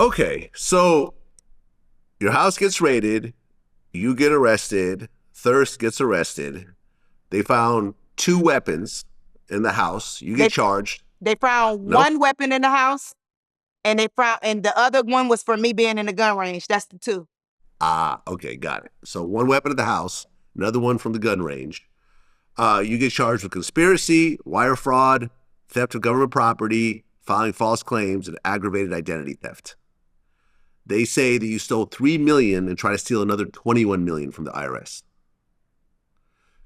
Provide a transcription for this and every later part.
Okay, so your house gets raided, you get arrested, Thirst gets arrested. They found 2 weapons in the house. You get charged. They found Nope. one weapon in the house, and the other one was for me being in the gun range. That's the 2. Okay, got it. So 1 weapon at the house, another one from the gun range. You get charged with conspiracy, wire fraud, theft of government property, filing false claims, and aggravated identity theft. They say that you stole $3 million and try to steal another $21 million from the IRS.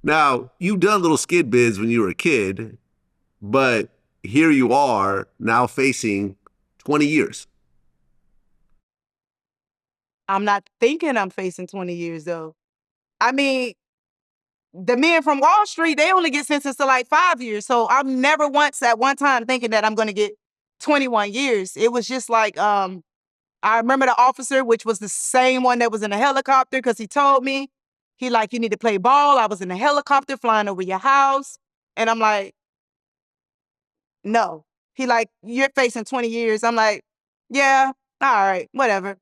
Now, you've done little skid bids when you were a kid, but here you are now facing 20 years. I'm not thinking I'm facing 20 years, though. I mean, the men from Wall Street, they only get sentenced to like 5 years. So I'm never once at one time thinking that I'm going to get 21 years. It was just like, I remember the officer, which was the same one that was in the helicopter, because he told me, he like, you need to play ball. I was in a helicopter flying over your house. And I'm like, no. He like, you're facing 20 years. I'm like, yeah, all right, whatever.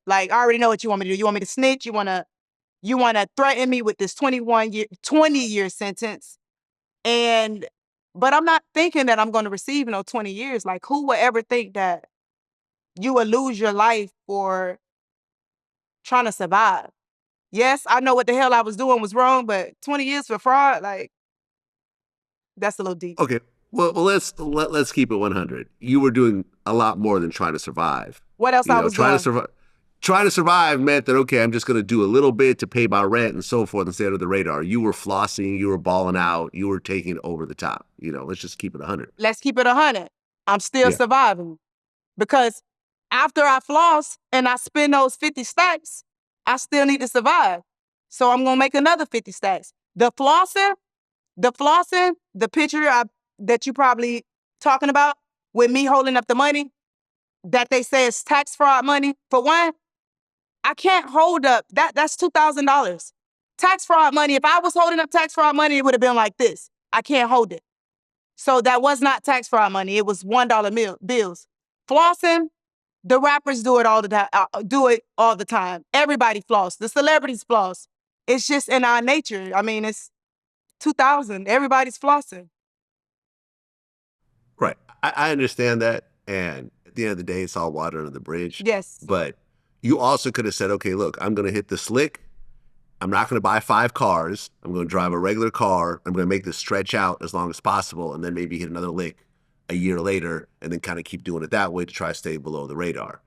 Like, I already know what you want me to do. You want me to snitch? You want to threaten me with this 20-year sentence? But I'm not thinking that I'm going to receive 20 years. Like, who would ever think that you would lose your life for trying to survive? Yes, I know what the hell I was doing was wrong, but 20 years for fraud, like, that's a little deep. Okay, well let's keep it 100. You were doing a lot more than trying to survive. What else I was doing? Trying to survive meant that, okay, I'm just going to do a little bit to pay my rent and so forth and stay under the radar. You were flossing, you were balling out, you were taking it over the top. Let's just keep it 100. Let's keep it 100. I'm still surviving, because after I floss and I spend those 50 stacks, I still need to survive. So I'm going to make another 50 stacks. The flossing, the picture that you probably talking about with me holding up the money that they say is tax fraud money, for one, I can't hold up. That's $2,000. Tax fraud money, if I was holding up tax fraud money, it would have been like this. I can't hold it. So that was not tax fraud money. It was $1 bills. Flossing, the rappers do it all the time. Everybody floss. The celebrities floss. It's just in our nature. I mean, it's 2000. Everybody's flossing. Right. I understand that. And at the end of the day, it's all water under the bridge. Yes. But you also could have said, okay, look, I'm going to hit the slick. I'm not going to buy 5 cars. I'm going to drive a regular car. I'm going to make this stretch out as long as possible, and then maybe hit another lick a year later, and then kind of keep doing it that way to try to stay below the radar.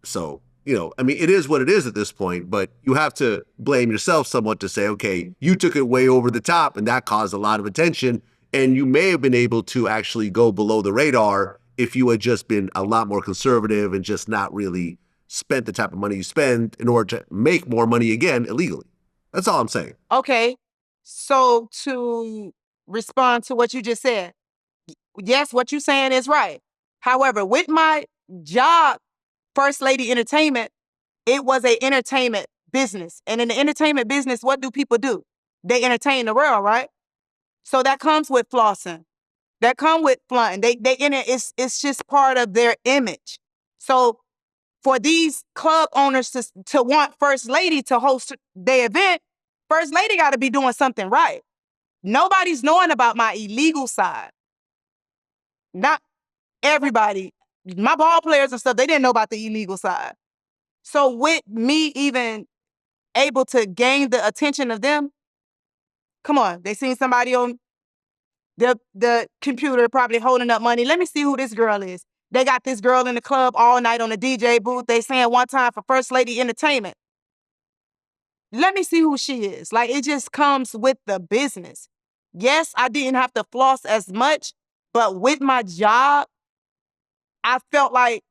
So, I mean, it is what it is at this point, but you have to blame yourself somewhat to say, okay, you took it way over the top, and that caused a lot of attention, and you may have been able to actually go below the radar if you had just been a lot more conservative and just not really spent the type of money you spend in order to make more money again illegally. That's all I'm saying. Okay. So to respond to what you just said, yes, what you're saying is right. However, with my job, First Lady Entertainment, it was an entertainment business. And in the entertainment business, what do people do? They entertain the world, right? So that comes with flossing. That come with flaunting. It's just part of their image. So for these club owners to want First Lady to host their event, First Lady got to be doing something right. Nobody's knowing about my illegal side. Not everybody. My ball players and stuff, they didn't know about the illegal side. So with me even able to gain the attention of them, come on, they seen somebody on the computer probably holding up money. Let me see who this girl is. They got this girl in the club all night on the DJ booth. They saying one time for First Lady Entertainment. Let me see who she is. Like, it just comes with the business. Yes, I didn't have to floss as much, but with my job, I felt like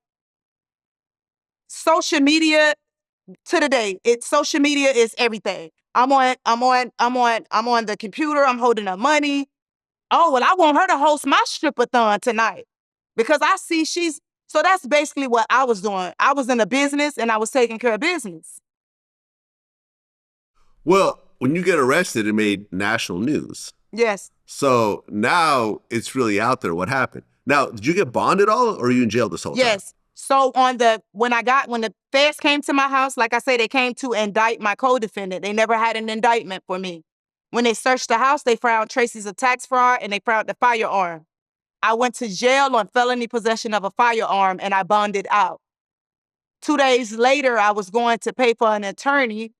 social media to the day, social media is everything. I'm on the computer, I'm holding up money. Oh, well, I want her to host my strip-a-thon tonight because I see so that's basically what I was doing. I was in a business and I was taking care of business. Well, when you get arrested, it made national news. Yes. So now it's really out there what happened. Now, did you get bonded all or are you in jail this whole time? Yes. So when the feds came to my house, like I said, they came to indict my co-defendant. They never had an indictment for me. When they searched the house, they found traces of tax fraud and they found the firearm. I went to jail on felony possession of a firearm and I bonded out. 2 days later, I was going to pay for an attorney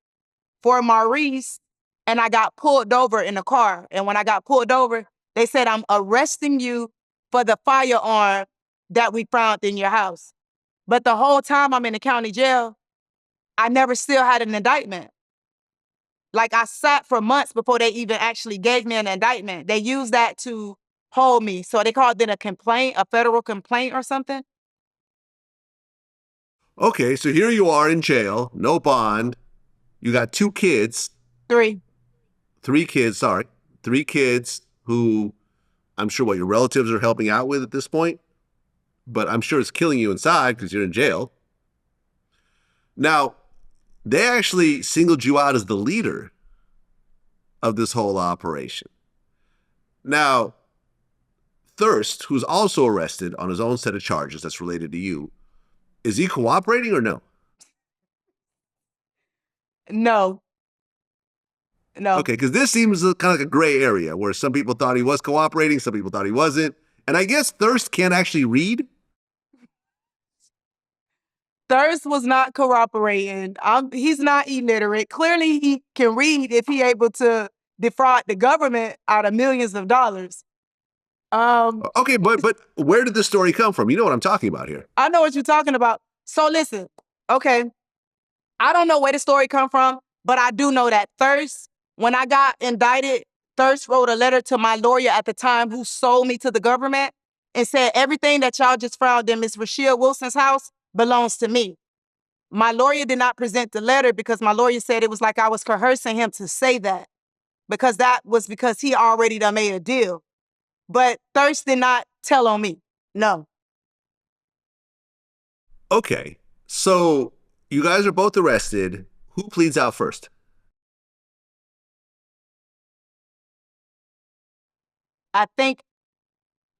for Maurice and I got pulled over in a car. And when I got pulled over, they said, I'm arresting you for the firearm that we found in your house. But the whole time I'm in the county jail, I never still had an indictment. Like I sat for months before they even actually gave me an indictment. They used that to hold me. So they called it a complaint, a federal complaint or something. Okay, so here you are in jail, no bond. You got 2 kids. 3. 3 kids, sorry. 3 kids who I'm sure what your relatives are helping out with at this point, but I'm sure it's killing you inside because you're in jail. Now, they actually singled you out as the leader of this whole operation. Now, Thirst, who's also arrested on his own set of charges that's related to you, is he cooperating or no? No. Okay, because this seems kind of like a gray area where some people thought he was cooperating, some people thought he wasn't. And I guess Thirst can't actually read. Thirst was not cooperating. He's not illiterate. Clearly, he can read if he able to defraud the government out of millions of dollars. Okay, but where did this story come from? You know what I'm talking about here. I know what you're talking about. So listen, okay, I don't know where the story come from, but I do know that Thirst, when I got indicted, Thirst wrote a letter to my lawyer at the time who sold me to the government and said, everything that y'all just found in Miss Rashia Wilson's house belongs to me. My lawyer did not present the letter because my lawyer said it was like I was coercing him to say that because he already done made a deal. But Thirst did not tell on me. No. Okay, so you guys are both arrested. Who pleads out first? I think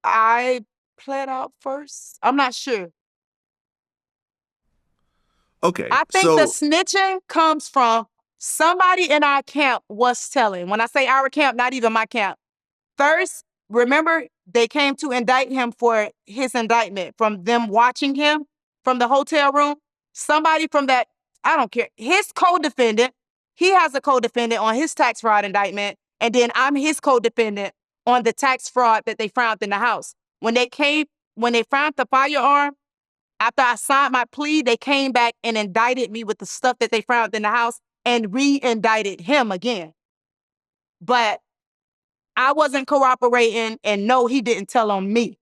I pled out first. I'm not sure. Okay, I think the snitching comes from somebody in our camp was telling. When I say our camp, not even my camp. First, remember, they came to indict him for his indictment from them watching him from the hotel room. Somebody from that, I don't care, his co-defendant, he has a co-defendant on his tax fraud indictment, and then I'm his co-defendant on the tax fraud that they found in the house. When they found the firearm, after I signed my plea, they came back and indicted me with the stuff that they found in the house and re-indicted him again. But I wasn't cooperating, and no, he didn't tell on me.